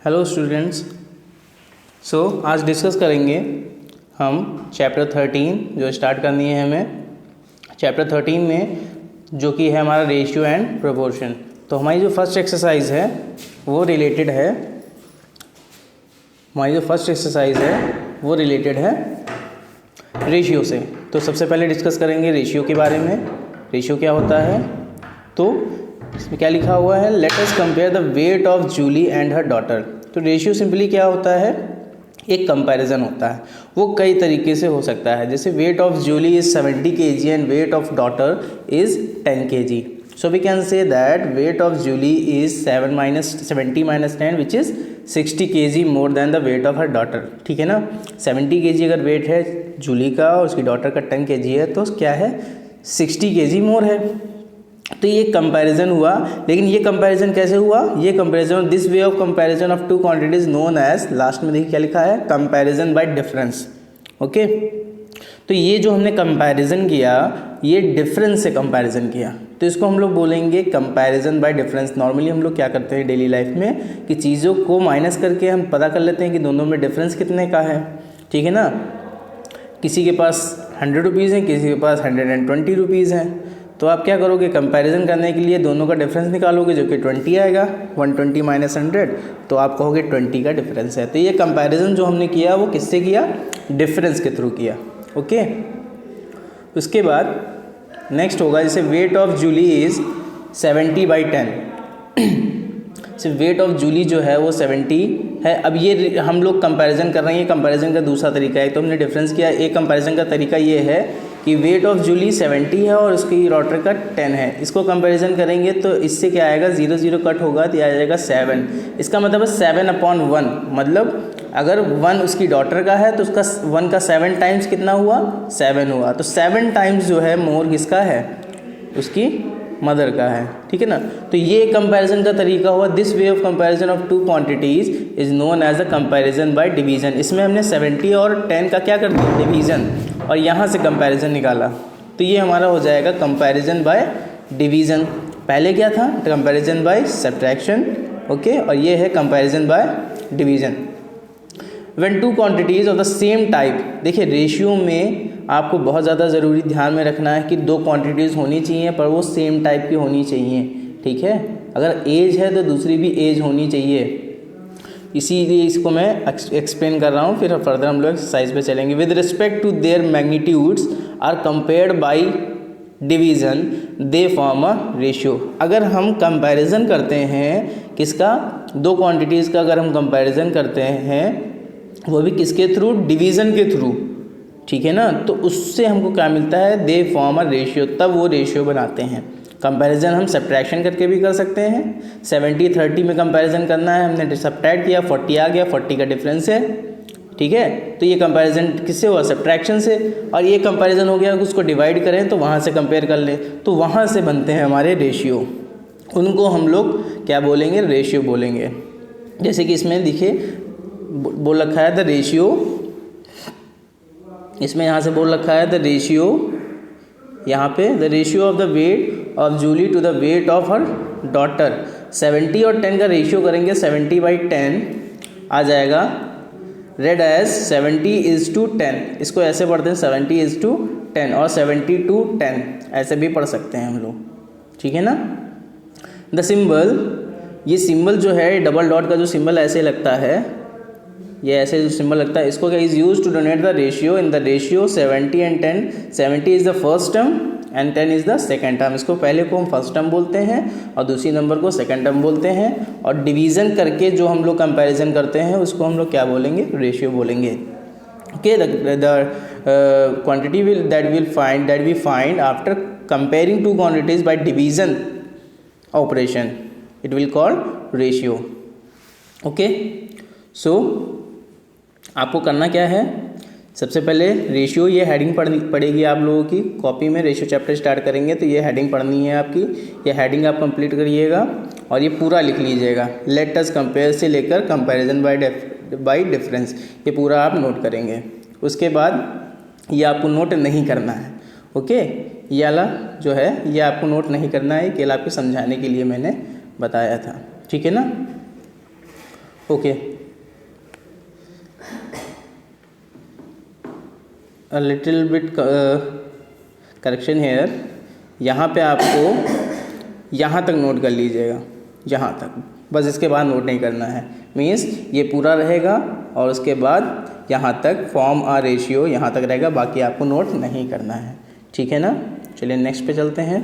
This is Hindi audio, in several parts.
Hello students. आज डिस्कस करेंगे हम चैप्टर 13 जो स्टार्ट करनी है हमें। चैप्टर 13 में जो कि है हमारा रेशियो एंड प्रोपोर्शन। तो हमारी जो फर्स्ट एक्सरसाइज है वो रिलेटेड है रेशियो से। तो सबसे पहले डिस्कस करेंगे रेशियो के बारे में। रेशियो क्या होता है, तो इसमें क्या लिखा हुआ है, let us compare the weight of Julie and her daughter. तो रेशियो सिंपली क्या होता है, एक कंपैरिजन होता है। वो कई तरीके से हो सकता है, जैसे weight of Julie is 70 kg and weight of daughter is 10 kg। So we can say that weight of Julie is 70 minus 10 which is 60 kg more than the weight of her daughter. ठीक है ना, 70 kg अगर वेट है जूली का और उसकी डॉटर का 10 kg है तो क्या है, 60 kg मोर है। तो ये कंपैरिजन हुआ, लेकिन ये कंपैरिजन कैसे हुआ, ये comparison this way of comparison of two quantities known as, last में देखिए क्या लिखा है, कंपैरिजन बाय डिफरेंस। ओके, तो ये जो हमने कंपैरिजन किया ये डिफरेंस से कंपैरिजन किया, तो इसको हम लोग बोलेंगे कंपैरिजन बाय डिफरेंस। नॉर्मली हम लोग क्या करते हैं डेली लाइफ में कि चीज़ों को माइनस करके हम पता कर लेते हैं कि दोनों में डिफरेंस कितने का है। ठीक है ना, किसी के पास 100 रुपीज़ है, किसी के पास 120 रुपीज़ हैं, तो आप क्या करोगे, कंपैरिजन करने के लिए दोनों का डिफरेंस निकालोगे जो कि 20 आएगा। 120 माइनस 100 तो आप कहोगे 20 का डिफरेंस है। तो ये कंपैरिजन जो हमने किया वो किससे किया, डिफरेंस के थ्रू किया। ओके, उसके बाद नेक्स्ट होगा जैसे वेट ऑफ जूली इज़ 70/10। सिर्फ वेट ऑफ जूली जो है वो 70 है। अब ये हम लोग कंपैरिजन कर रहे हैं, ये कंपैरिजन का दूसरा तरीका है। तो हमने डिफरेंस किया, एक कंपैरिजन का तरीका ये है कि वेट ऑफ जूली 70 है और उसकी डॉटर का 10 है। इसको कंपैरिजन करेंगे तो इससे क्या आएगा, 0 कट होगा तो आ जाएगा 7। इसका मतलब है 7/1, मतलब अगर 1 उसकी डॉटर का है तो उसका 1 का 7 टाइम्स कितना हुआ, 7 हुआ। तो 7 टाइम्स जो है मोर किसका है, उसकी मदर का है। ठीक है ना, तो ये कंपैरिजन का तरीका हुआ। This way of comparison of two quantities is known as a comparison by division. इसमें हमने 70 और 10 का क्या कर दिया, डिवीजन, और यहाँ से कंपैरिजन निकाला, तो ये हमारा हो जाएगा कंपैरिजन बाय डिवीजन। पहले क्या था, कंपैरिजन बाय सब्ट्रैक्शन। ओके, और ये है comparison by division. When two quantities of the same type, देखिए रेशियो में आपको बहुत ज़्यादा ज़रूरी ध्यान में रखना है कि 2 क्वांटिटीज़ होनी चाहिए पर वो सेम टाइप की होनी चाहिए। ठीक है, अगर एज है तो दूसरी भी एज होनी चाहिए, इसीलिए इसको मैं एक्सप्लेन कर रहा हूँ। फिर फर्दर हम लोग एक्सरसाइज पे चलेंगे। With respect to their magnitudes are compared by division they form a ratio. अगर हम कंपैरिजन करते हैं किसका, 2 क्वांटिटीज़ का अगर हम कंपैरिजन करते हैं वो भी किसके थ्रू, डिवीज़न के थ्रू। ठीक है ना, तो उससे हमको क्या मिलता है, दे फॉर्म अ रेशियो, तब वो रेशियो बनाते हैं। कंपैरिजन हम सब्ट्रैक्शन करके भी कर सकते हैं। 70-30 में कंपैरिजन करना है, हमने सब्ट्रैक्ट किया, 40 आ गया, 40 का डिफरेंस है। ठीक है, तो ये कंपैरिजन किससे हुआ, सब्ट्रैक्शन से। और ये कंपैरिजन हो गया, उसको डिवाइड करें तो वहाँ से कंपेयर कर लें, तो वहाँ से बनते हैं हमारे रेशियो। उनको हम लोग क्या बोलेंगे, रेशियो बोलेंगे। जैसे कि इसमें देखिए बोल रखा है द रेशियो, इसमें यहाँ से बोल रखा है द रेशियो, यहाँ पे the ratio of the weight of Julie to the weight of her daughter. 70 और 10 का रेशियो करेंगे, 70/10 आ जाएगा। रेड एज 70:10, इसको ऐसे पढ़ते हैं 70:10 और 70:10 ऐसे भी पढ़ सकते हैं हम लोग। ठीक है ना, द सिंबल, ये सिंबल जो है डबल डॉट का जो सिंबल ऐसे लगता है, ये ऐसे जो सिंबल लगता है, इसको क्या is use to denote the ratio in the ratio 70 and 10। 70 is the first term and 10 is the second term. इसको पहले को हम फर्स्ट टर्म बोलते हैं और दूसरी नंबर को सेकेंड टर्म बोलते हैं। और डिवीज़न करके जो हम लोग कंपैरिजन करते हैं उसको हम लोग क्या बोलेंगे, रेशियो बोलेंगे। Okay, the quantity will that we find after comparing two quantities by division operation, it will call ratio. Okay, so आपको करना क्या है, सबसे पहले रेशियो, ये हेडिंग पड़ेगी आप लोगों की कॉपी में। रेशियो चैप्टर स्टार्ट करेंगे तो ये हेडिंग पढ़नी है आपकी, ये हेडिंग आप कंप्लीट करिएगा और ये पूरा लिख लीजिएगा। लेट अस कंपेयर से लेकर कंपैरिजन बाय डिफरेंस, ये पूरा आप नोट करेंगे। उसके बाद ये आपको नोट नहीं करना है। ओके, ये वाला जो है ये आपको नोट नहीं करना है, केवल आपको समझाने के लिए मैंने बताया था। ठीक है ना, okay, a little bit correction here, यहाँ पे आपको यहाँ तक नोट कर लीजिएगा, यहाँ तक बस, इसके बाद नोट नहीं करना है। मीन्स ये पूरा रहेगा और उसके बाद यहाँ तक फॉर्म आ रेशियो यहाँ तक रहेगा, बाकी आपको नोट नहीं करना है, ठीक है ना। चलिए नेक्स्ट पे चलते हैं।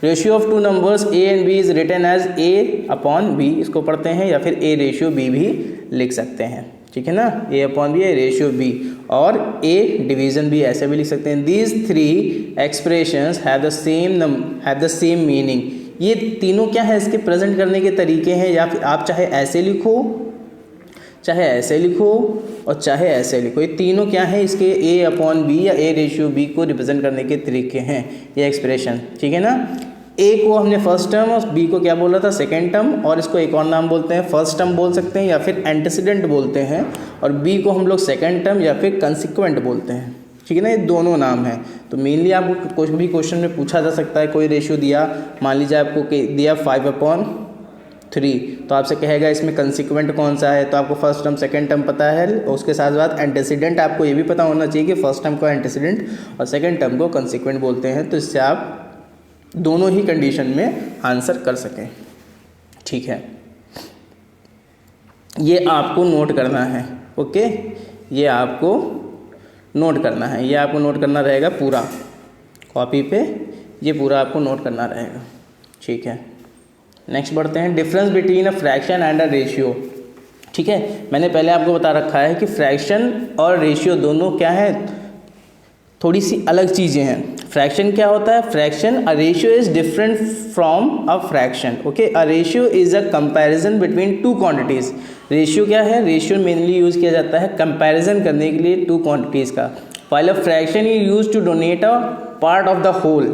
Ratio of two numbers a and b is written as a upon b, इसको पढ़ते हैं, या फिर ए रेशियो बी भी लिख सकते हैं, ठीक है ना। A upon B, A ratio B, और ए डिवीजन भी ऐसे भी लिख सकते हैं। These three expressions have the same meaning. ये तीनों क्या है, इसके प्रेजेंट करने के तरीके हैं, या फिर आप चाहे ऐसे लिखो, चाहे ऐसे लिखो, और चाहे ऐसे लिखो। ये तीनों क्या है, इसके ए अपॉन बी या ए रेशियो बी को रिप्रेजेंट करने के तरीके हैं ये एक्सप्रेशन, ठीक है ना। ए को हमने फर्स्ट टर्म और बी को क्या बोला था, सेकेंड टर्म, और इसको एक और नाम बोलते हैं, फर्स्ट टर्म बोल सकते हैं या फिर एंटीसीडेंट बोलते हैं, और बी को हम लोग सेकेंड टर्म या फिर कंसिक्वेंट बोलते हैं, ठीक है ना। ये दोनों नाम हैं। तो मेनली आपको कुछ भी क्वेश्चन में पूछा जा सकता है, कोई रेशियो दिया, मान लीजिए आपको दिया 5/3, तो आपसे कहेगा इसमें कंसिक्वेंट कौन सा है, तो आपको फर्स्ट टर्म सेकंड टर्म पता है, और उसके साथ साथ एंटीसीडेंट आपको ये भी पता होना चाहिए कि फर्स्ट टर्म को एंटीसीडेंट और सेकंड टर्म को कंसिक्वेंट बोलते हैं, तो इससे आप दोनों ही कंडीशन में आंसर कर सकें, ठीक है। ये आपको नोट करना है, ओके, ये आपको नोट करना है, ये आपको नोट करना रहेगा पूरा कॉपी पे, ये पूरा आपको नोट करना रहेगा, ठीक है। नेक्स्ट बढ़ते हैं, difference between a fraction and a ratio, ठीक है। मैंने पहले आपको बता रखा है कि फ्रैक्शन और रेशियो दोनों क्या है, थोड़ी सी अलग चीज़ें हैं। फ्रैक्शन क्या होता है, fraction, a ratio is different from a fraction, okay. A ratio is a comparison between two quantities. Ratio क्या है, रेशियो मेनली यूज़ किया जाता है कंपैरिजन करने के लिए टू क्वांटिटीज़ का। While a fraction is use to denote a part of the whole.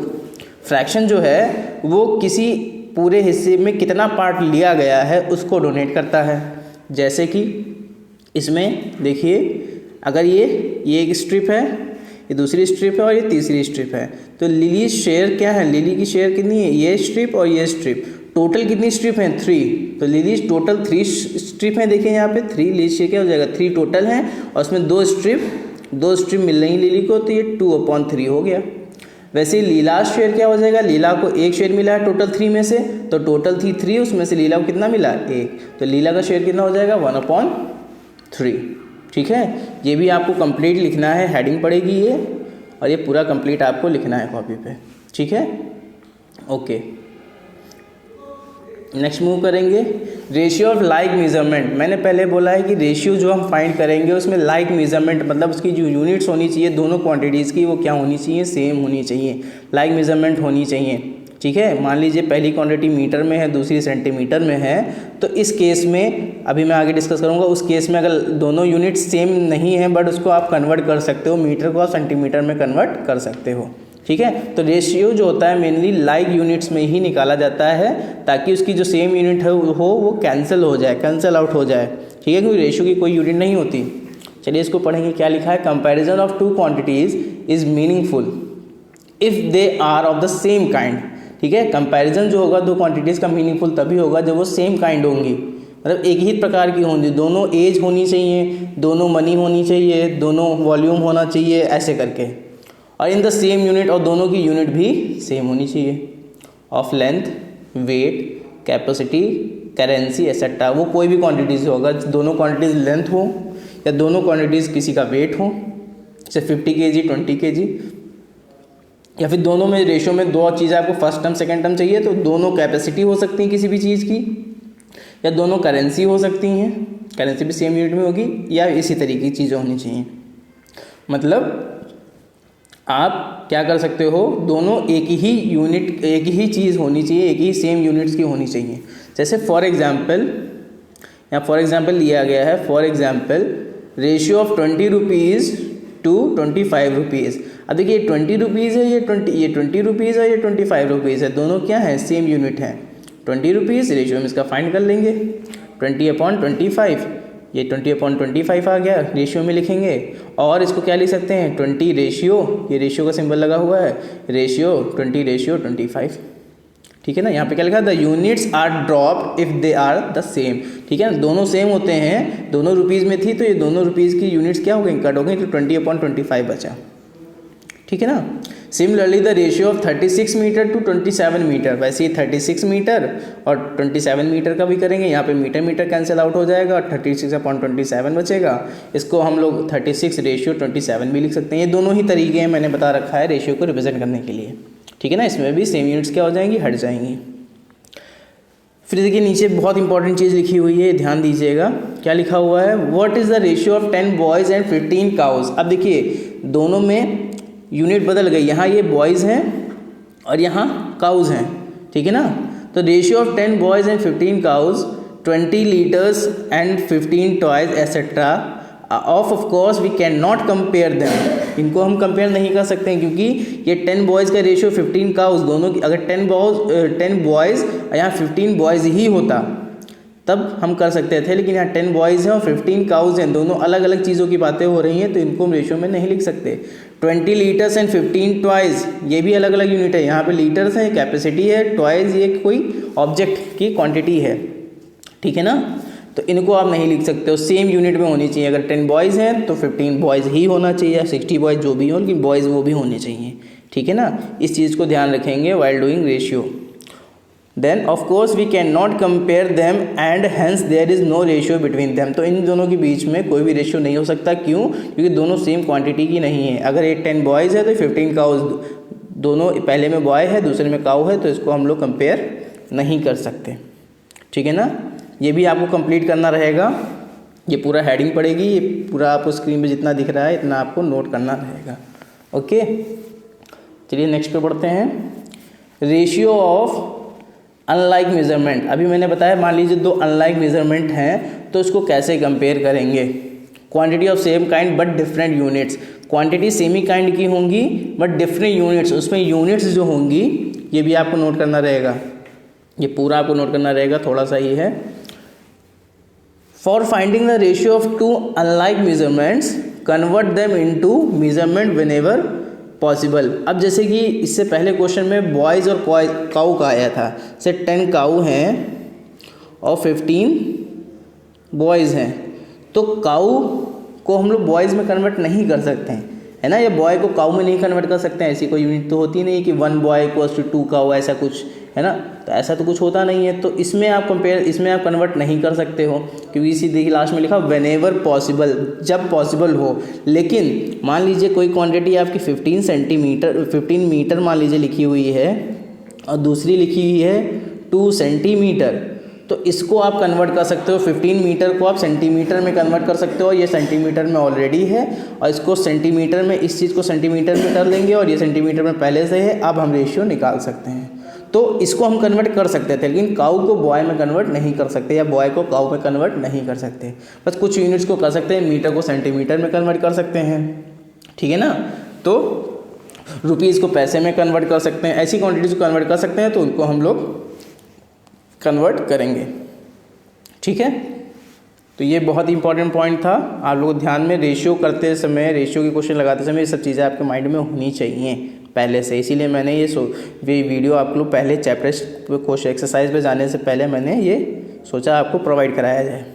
Fraction जो है वो किसी पूरे हिस्से में कितना पार्ट लिया गया है उसको डोनेट करता है। जैसे कि इसमें देखिए, अगर ये एक स्ट्रिप है, ये दूसरी स्ट्रिप है और ये तीसरी स्ट्रिप है, तो लिली शेयर क्या है, लिली की शेयर कितनी है, ये स्ट्रिप और ये स्ट्रिप, टोटल कितनी स्ट्रिप हैं, 3, तो लिली टोटल 3 स्ट्रिप हैं, देखिए यहाँ पे 3, लिली शेयर क्या हो जाएगा, 3 टोटल हैं, और उसमें 2 स्ट्रिप मिल रही लिली को, तो ये 2/3 हो गया। वैसे ही लीला शेयर क्या हो जाएगा, लीला को 1 शेयर मिला है टोटल 3 में से, तो टोटल थी 3, उसमें से लीला को कितना मिला, 1, तो लीला का शेयर कितना हो जाएगा, 1/3, ठीक है। ये भी आपको कंप्लीट लिखना है, हेडिंग पड़ेगी ये, और ये पूरा कंप्लीट आपको लिखना है कॉपी पे, ठीक है, ओके। नेक्स्ट मूव करेंगे, रेशियो ऑफ लाइक मेजरमेंट। मैंने पहले बोला है कि रेशियो जो हम फाइंड करेंगे उसमें लाइक मेजरमेंट, मतलब उसकी जो यूनिट्स होनी चाहिए दोनों क्वांटिटीज़ की, वो क्या होनी चाहिए, सेम होनी चाहिए, लाइक मेजरमेंट होनी चाहिए, ठीक है। मान लीजिए पहली क्वांटिटी मीटर में है, दूसरी सेंटीमीटर में है, तो इस केस में अभी मैं आगे डिस्कस करूंगा, उस केस में अगर दोनों यूनिट सेम नहीं है बट उसको आप कन्वर्ट कर सकते हो, मीटर को आप सेंटीमीटर में कन्वर्ट कर सकते हो, ठीक है। तो रेशियो जो होता है मेनली लाइक यूनिट्स में ही निकाला जाता है, ताकि उसकी जो सेम यूनिट है वो कैंसिल हो जाए, कैंसिल आउट हो जाए, ठीक है, क्योंकि रेशियो की कोई यूनिट नहीं होती। चलिए इसको पढ़ेंगे, क्या लिखा है, comparison of two quantities is meaningful if they are of the same kind, ठीक है। कंपैरिजन जो होगा दो क्वांटिटीज़ का मीनिंगफुल तभी होगा जब वो सेम काइंड होंगी, मतलब एक ही प्रकार की होंगी, दोनों एज होनी चाहिए, दोनों मनी होनी चाहिए, दोनों वॉल्यूम होना चाहिए, ऐसे करके, और इन द सेम यूनिट, और दोनों की यूनिट भी सेम होनी चाहिए, of length, weight, capacity, currency etcetera. वो कोई भी क्वांटिटीज़ होगा, दोनों क्वांटिटीज़ लेंथ हो या दोनों क्वांटिटीज़ किसी का वेट हो, जैसे 50 kg 20 kg, या फिर दोनों में रेशियो में दो चीज़ें आपको फर्स्ट टर्म सेकंड टर्म चाहिए, तो दोनों कैपेसिटी हो सकती हैं किसी भी चीज़ की, या दोनों करेंसी हो सकती हैं, करेंसी भी सेम यूनिट में होगी, या इसी तरीके की चीज़ें होनी चाहिए। मतलब आप क्या कर सकते हो, दोनों एक ही यूनिट, एक ही चीज़ होनी चाहिए, एक ही सेम यूनिट्स की होनी चाहिए। जैसे फॉर एग्जांपल, यहाँ फॉर एग्जांपल लिया गया है, for example ratio of 20 rupees to 25 rupees. अब देखिए 20 रुपीज़ है, ये 20 रुपीज़ है, ये 25 रुपीज़ है, दोनों क्या हैं, सेम यूनिट हैं। 20 रुपीज़ रेशियो में इसका फाइंड कर लेंगे, 20/25, ये 20/25 आ गया, रेशियो में लिखेंगे, और इसको क्या लिख सकते हैं, 20 रेशियो, ये रेशियो का सिंबल लगा हुआ है, रेशियो 20/25, ठीक है ना। यहाँ पे क्या लिखा है, the units are dropped if they are the same, ठीक है ना, दोनों सेम होते हैं, दोनों रुपीज़ में थी तो ये दोनों रुपीज़ की यूनिट्स क्या हो गई, कट हो गई, तो 20/25 बचा, ठीक है ना। Similarly the ratio of 36 metre to 27 metre, वैसे ही 36 मीटर और 27 मीटर का भी करेंगे, यहाँ पे मीटर मीटर कैंसिल आउट हो जाएगा और 36/27 बचेगा। इसको हम लोग 36:27 भी लिख सकते हैं। ये दोनों ही तरीके हैं, मैंने बता रखा है रेशियो को रिप्रेजेंट करने के लिए, ठीक है ना। इसमें भी सेम यूनिट्स क्या हो जाएंगी, हट जाएंगी। फिर देखिए नीचे बहुत इंपॉर्टेंट चीज़ लिखी हुई है, ध्यान दीजिएगा, क्या लिखा हुआ है, what is the ratio of 10 boys and 15 cows. अब देखिए दोनों में यूनिट बदल गई, यहाँ ये बॉयज़ हैं और यहाँ काउज हैं, ठीक है ना। तो ratio of 10 boys and 15 cows 20 litres and 15 toys etcetera of course we can not compare them. इनको हम कंपेयर नहीं कर सकते हैं क्योंकि ये 10 बॉयज़ का रेशियो 15 काउज, दोनों की अगर 10 बॉयज़ यहाँ 15 बॉयज़ ही होता तब हम कर सकते थे, लेकिन यहाँ 10 बॉयज़ हैं और 15 काउज हैं, दोनों अलग अलग चीज़ों की बातें हो रही हैं, तो इनको हम रेशियो में नहीं लिख सकते। 20 लीटर्स एंड 15 टॉयज़, ये भी अलग अलग यूनिट है, यहाँ पे लीटर्स है, कैपेसिटी है, टॉयज़ ये कोई ऑब्जेक्ट की क्वांटिटी है, ठीक है ना। तो इनको आप नहीं लिख सकते हो, सेम यूनिट में होनी चाहिए। अगर 10 बॉयज़ हैं तो 15 बॉयज़ ही होना चाहिए, 60 बॉयज़ जो भी हो, लेकिन बॉयज़ वो भी होने चाहिए, ठीक है ना। इस चीज़ को ध्यान रखेंगे while doing ratio. Then of course we can not compare them and hence there is no ratio between them. तो इन दोनों के बीच में कोई भी रेशियो नहीं हो सकता, क्यों, क्योंकि दोनों सेम क्वांटिटी की नहीं है। अगर एक 10 बॉयज़ है तो 15 काउज, दोनों पहले में बॉय है दूसरे में काउ है, तो इसको हम लोग कंपेयर नहीं कर सकते, ठीक है ना। ये भी आपको कंप्लीट करना रहेगा, ये पूरा हेडिंग पड़ेगी, ये पूरा आपको स्क्रीन पे जितना दिख रहा है इतना आपको नोट करना रहेगा, ओके। चलिए नेक्स्ट पे बढ़ते हैं, रेशियो ऑफ अनलाइक मेजरमेंट। अभी मैंने बताया मान लीजिए दो अनलाइक मेजरमेंट हैं तो इसको कैसे कंपेयर करेंगे। Quantity of same kind but different units, quantity same he kind की होंगी बट डिफरेंट यूनिट्स, उसमें यूनिट्स जो होंगी ये भी आपको नोट करना रहेगा, ये पूरा आपको नोट करना रहेगा, थोड़ा सा ही है। For finding the ratio of two unlike measurements convert them into measurement whenever possible. अब जैसे कि इससे पहले क्वेश्चन में बॉयज़ और काऊ का आया था, से 10 काऊ हैं और 15 बॉयज़ हैं, तो काऊ को हम लोग बॉयज़ में कन्वर्ट नहीं कर सकते हैं, है ना, या बॉय को काऊ में नहीं कन्वर्ट कर सकते हैं। ऐसी कोई यूनिट तो होती नहीं कि 1 बॉय इक्वल्स टू 2 काऊ, ऐसा कुछ है ना, तो ऐसा तो कुछ होता नहीं है। तो इसमें आप कन्वर्ट नहीं कर सकते हो, क्योंकि इसी देखिए लास्ट में लिखा व्हेनेवर पॉसिबल, जब पॉसिबल हो। लेकिन मान लीजिए कोई क्वांटिटी आपकी 15 मीटर मान लीजिए लिखी हुई है और दूसरी लिखी हुई है 2 सेंटीमीटर, तो इसको आप कन्वर्ट कर सकते हो। 15 मीटर को आप सेंटीमीटर में कन्वर्ट कर सकते हो, ये सेंटीमीटर में ऑलरेडी है, और इसको सेंटीमीटर में, इस चीज़ को सेंटीमीटर में कर लेंगे और ये सेंटीमीटर में पहले से है। अब हम रेशियो निकाल सकते हैं, तो इसको हम कन्वर्ट कर सकते थे, लेकिन काऊ को बॉय में कन्वर्ट नहीं कर सकते या बॉय को काऊ में कन्वर्ट नहीं कर सकते। बस कुछ यूनिट्स को कर सकते हैं, मीटर को सेंटीमीटर में कन्वर्ट कर सकते हैं, ठीक है ना। तो रुपीज़ को पैसे में कन्वर्ट कर सकते हैं, ऐसी क्वांटिटीज को कन्वर्ट कर सकते हैं, तो उनको हम लोग कन्वर्ट करेंगे, ठीक है। तो ये बहुत इंपॉर्टेंट पॉइंट था, आप लोग ध्यान में रेशियो करते समय, रेशियो की क्वेश्चन लगाते समय ये सब चीज़ें आपके माइंड में होनी चाहिए पहले से। इसीलिए मैंने ये वीडियो आप लोग पहले चैप्टर क्वेश्चन एक्सरसाइज पे जाने से पहले मैंने ये सोचा आपको प्रोवाइड कराया जाए,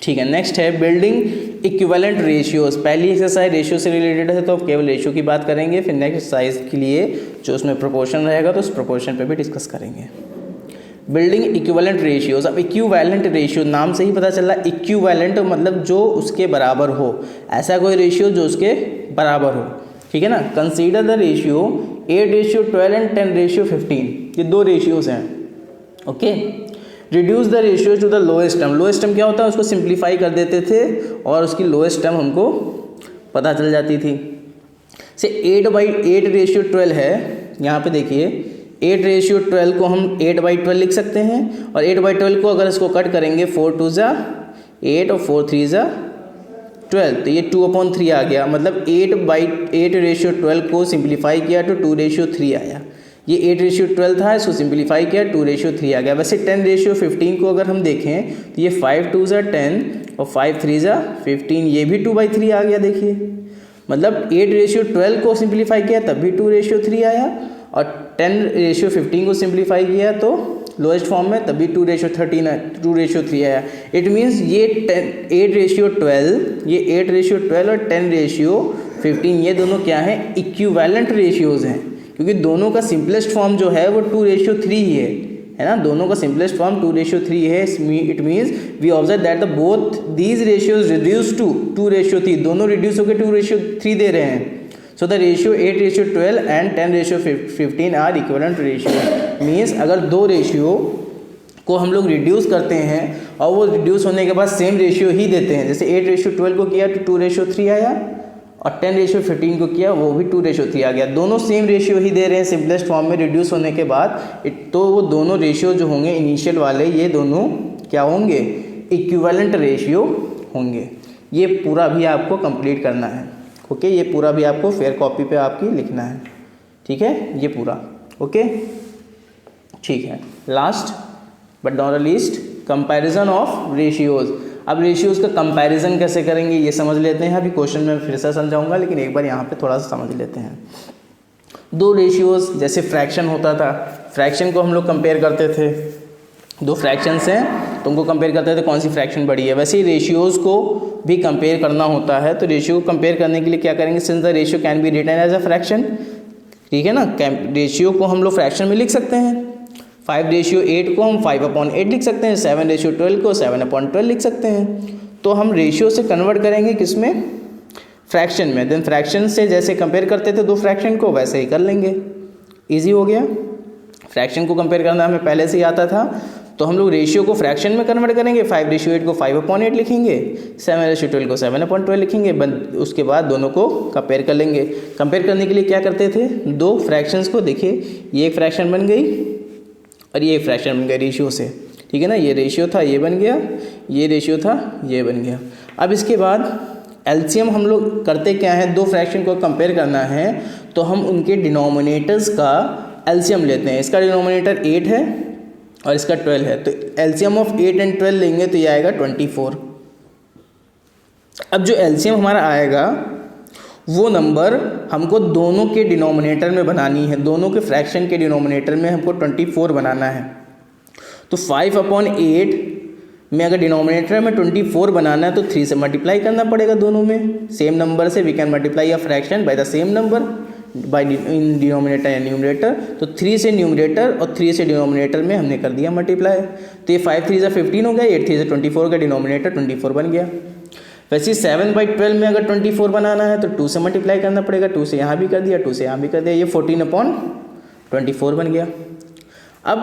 ठीक है। नेक्स्ट है बिल्डिंग इक्विवेलेंट रेशियोज। पहली एक्सरसाइज रेशियो से रिलेटेड है, तो अब केवल रेशियो की बात करेंगे। फिर नेक्स्ट एक्सरसाइज के लिए जो उसमें प्रोपोर्शन रहेगा तो उस प्रोपोर्शन पे भी डिस्कस करेंगे। Building equivalent ratios. अब इक्विवेलेंट रेशियो नाम से ही पता चल रहा है, इक्विवेलेंट मतलब जो उसके बराबर हो, ऐसा कोई रेशियो जो उसके बराबर हो, ठीक है ना। कंसीडर द रेशियो 8:12 एंड 10:15, ये दो रेशियोज हैं, okay. Reduce the ratio two the lowest term. Lowest term क्या होता है, उसको सिंप्लीफाई कर देते थे और उसकी लोएस्ट टर्म हमको पता चल जाती थी। से 8/8:12 है, यहाँ पे देखिए 8:12 को हम 8/12 लिख सकते हैं, और 8/12 को अगर इसको कट करेंगे 4 2 ज़ा 8 और 4 3 ज़ा 12, तो ये 2/3 आ गया। मतलब 8/8:12 को सिंप्लीफाई किया तो 2:3 आया। ये 8:12 था, इसको सिंप्लीफाई किया 2:3 आ गया। वैसे 10:15 को अगर हम देखें तो ये 5 2 ज़ा 10 और 5 3 ज़ा 15, ये भी 2/3 आ गया। देखिए मतलब 8:12 को सिंप्लीफाई किया तब भी 2:3 आया, और 10:15 को सिंप्लीफाई किया तो लोएस्ट फॉर्म में तभी 2:3 आया। इट मीन्स ये 8:12, ये 8:12 और 10:15 ये दोनों क्या हैं, इक्विवेलेंट रेशियोज़ हैं, क्योंकि दोनों का सिंपलेस्ट फॉर्म जो है वो 2:3 ही है ना, दोनों का सिंपलेस्ट फॉर्म 2:3 है। It means we observe that the both these ratios reduce to 2:3, दोनों रिड्यूस होकर 2:3 दे रहे हैं। So the ratio 8:12 and 10:15 are equivalent ratio. Means अगर दो रेशियो को हम लोग रिड्यूस करते हैं और वो रिड्यूस होने के बाद सेम रेशियो ही देते हैं, जैसे 8:12 को किया तो 2:3 आया और 10:15 को किया वो भी 2:3 आ गया, दोनों सेम रेशियो ही दे रहे हैं सिंपलेस्ट फॉर्म में रिड्यूस होने के बाद। तो वो दोनों रेशियो जो होंगे इनिशियल वाले, ये दोनों क्या होंगे, इक्विवेलेंट रेशियो होंगे। ये पूरा भी आपको कंप्लीट करना है। ओके, ये पूरा भी आपको फेयर कॉपी पे आपकी लिखना है, ठीक है, ये पूरा। ओके, ठीक है। Last but not the least, comparison of ratios. अब रेशियोज का कंपैरिजन कैसे करेंगे ये समझ लेते हैं। अभी क्वेश्चन में फिर से समझाऊंगा, लेकिन एक बार यहाँ पे थोड़ा सा समझ लेते हैं। दो रेशियोज, जैसे फ्रैक्शन होता था, फ्रैक्शन को हम लोग कंपेयर करते थे, दो फ्रैक्शंस हैं तो उनको कंपेयर करते थे कौन सी फ्रैक्शन बड़ी है। वैसे ही रेशियोज़ को भी कंपेयर करना होता है, तो रेशियो को कंपेयर करने के लिए क्या करेंगे, since the ratio can be written as a fraction, ठीक है ना, रेशियो को हम लोग फ्रैक्शन में लिख सकते हैं। 5:8 को हम 5/8 लिख सकते हैं, 7:12 को 7/12 लिख सकते हैं। तो हम रेशियो से कन्वर्ट करेंगे किस में, फ्रैक्शन में। देन फ्रैक्शन से जैसे कंपेयर करते थे दो फ्रैक्शन को, वैसे ही कर लेंगे, ईजी हो गया। फ्रैक्शन को कंपेयर करना हमें पहले से ही आता था, तो हम लोग रेशियो को फ्रैक्शन में कन्वर्ट करेंगे। 5:8 को 5/8 लिखेंगे, 7:12 को 7/12 लिखेंगे, उसके बाद दोनों को कंपेयर कर लेंगे। कंपेयर करने के लिए क्या करते थे, दो फ्रैक्शंस को, देखिए ये एक फ्रैक्शन बन गई और ये एक फ्रैक्शन बन गया रेशियो से, ठीक है ना, ये रेशियो था ये बन गया, ये रेशियो था ये बन गया। अब इसके बाद एलसीएम हम लोग करते क्या है, दो फ्रैक्शन को कंपेयर करना है तो हम उनके डिनोमिनेटर्स का एलसीएम लेते हैं। इसका डिनोमिनेटर 8 है और इसका 12 है, तो एलसीएम ऑफ 8 एंड 12 लेंगे तो ये आएगा 24। अब जो एलसीएम हमारा आएगा वो नंबर हमको दोनों के डिनोमिनेटर में बनानी है, दोनों के फ्रैक्शन के डिनोमिनेटर में हमको 24 बनाना है। तो 5/8 में अगर डिनोमिनेटर में 24 बनाना है तो 3 से मल्टीप्लाई करना पड़ेगा दोनों में, सेम नंबर से we can multiply a fraction by the same number by in denominator and numerator. तो 3 से न्यूमरेटर और 3 से डिनोमिनेटर में हमने कर दिया मल्टीप्लाई, तो ये 5×3 = 15 हो गया, 8×3 = 24 का डिनोमिनेटर 24 बन गया। वैसे 7/12 में अगर 24 बनाना है तो 2 से मल्टीप्लाई करना पड़ेगा, 2 से यहाँ भी कर दिया, 2 से यहाँ भी कर दिया, ये 14/24 बन गया। अब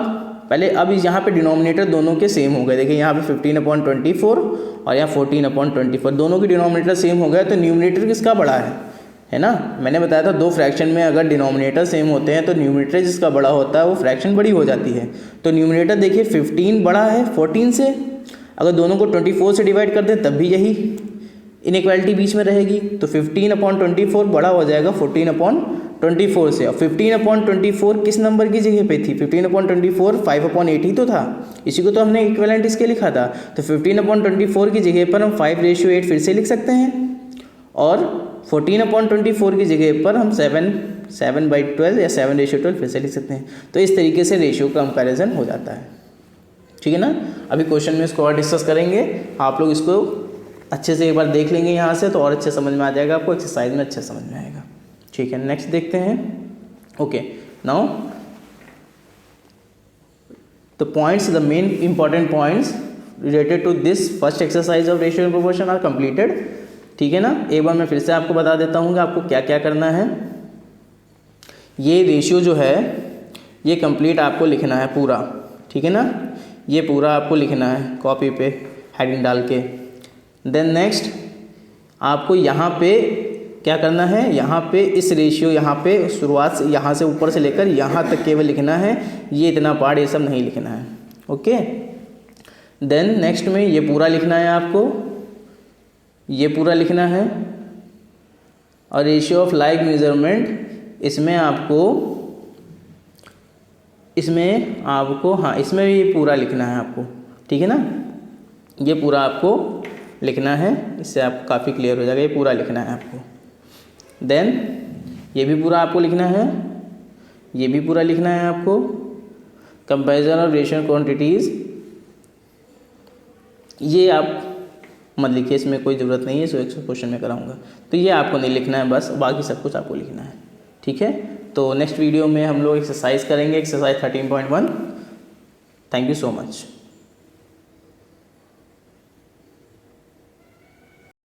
यहाँ पे डिनोमिनेटर दोनों के सेम हो गए, देखिए यहाँ पे 15/24 और यहाँ 14/24, दोनों के डिनोमिनेटर सेम हो गए, तो न्यूमरेटर किसका बड़ा है ना। मैंने बताया था दो फ्रैक्शन में अगर डिनोमिनेटर सेम होते हैं तो न्यूमरेटर जिसका बड़ा होता है वो फ्रैक्शन बड़ी हो जाती है। तो न्यूमरेटर देखिए 15 बड़ा है 14 से, अगर दोनों को 24 से डिवाइड कर दें तब भी यही इनइक्वालिटी बीच में रहेगी, तो 15/24 बड़ा हो जाएगा 14/24 से। और 15/24 किस नंबर की जगह पे थी, 15/24 5/8 ही तो था, इसी को तो हमने इक्विवेलेंट इसके लिखा था। तो 15/24 की जगह पर हम 5:8 फिर से लिख सकते हैं और 14/24 की जगह पर हम 7/12 या 7:12 फिर से लिख सकते हैं। तो इस तरीके से रेशियो का कंपैरिजन हो जाता है, ठीक है ना। अभी क्वेश्चन में इसको और डिस्कस करेंगे, आप लोग इसको अच्छे से एक बार देख लेंगे यहाँ से तो और अच्छे समझ में आ जाएगा आपको, एक्सरसाइज में अच्छे समझ में आएगा, ठीक है। नेक्स्ट देखते हैं। Okay, now the points, the main important points related to this first exercise of ratio and proportion are completed, ठीक है ना। एक बार मैं फिर से आपको बता देता हूँ कि आपको क्या क्या करना है। ये रेशियो जो है ये कंप्लीट आपको लिखना है पूरा, ठीक है ना, ये पूरा आपको लिखना है कॉपी पे हेडिंग डाल के। देन नेक्स्ट आपको यहाँ पे क्या करना है, यहाँ पे इस रेशियो, यहाँ पे शुरुआत से यहाँ से ऊपर से लेकर यहाँ तक केवल लिखना है, ये इतना पार्ट ये सब नहीं लिखना है, ओके। देन नेक्स्ट में ये पूरा लिखना है आपको, ये पूरा लिखना है। और रेशियो ऑफ लाइक मेजरमेंट इसमें आपको हाँ इसमें भी ये पूरा लिखना है आपको, ठीक है ना, ये पूरा आपको लिखना है, इससे आपको काफ़ी क्लियर हो जाएगा, ये पूरा लिखना है आपको। देन ये भी पूरा आपको लिखना है, ये भी पूरा लिखना है आपको। कंपैरिजन ऑफ रेशियो क्वांटिटीज़, ये आप मत लिखिए, इसमें कोई ज़रूरत नहीं है, सो एक क्वेश्चन में कराऊंगा, तो ये आपको नहीं लिखना है, बस बाकी सब कुछ आपको लिखना है। ठीक है, तो नेक्स्ट वीडियो में हम लोग एक्सरसाइज करेंगे, exercise 13.1। Thank you so much.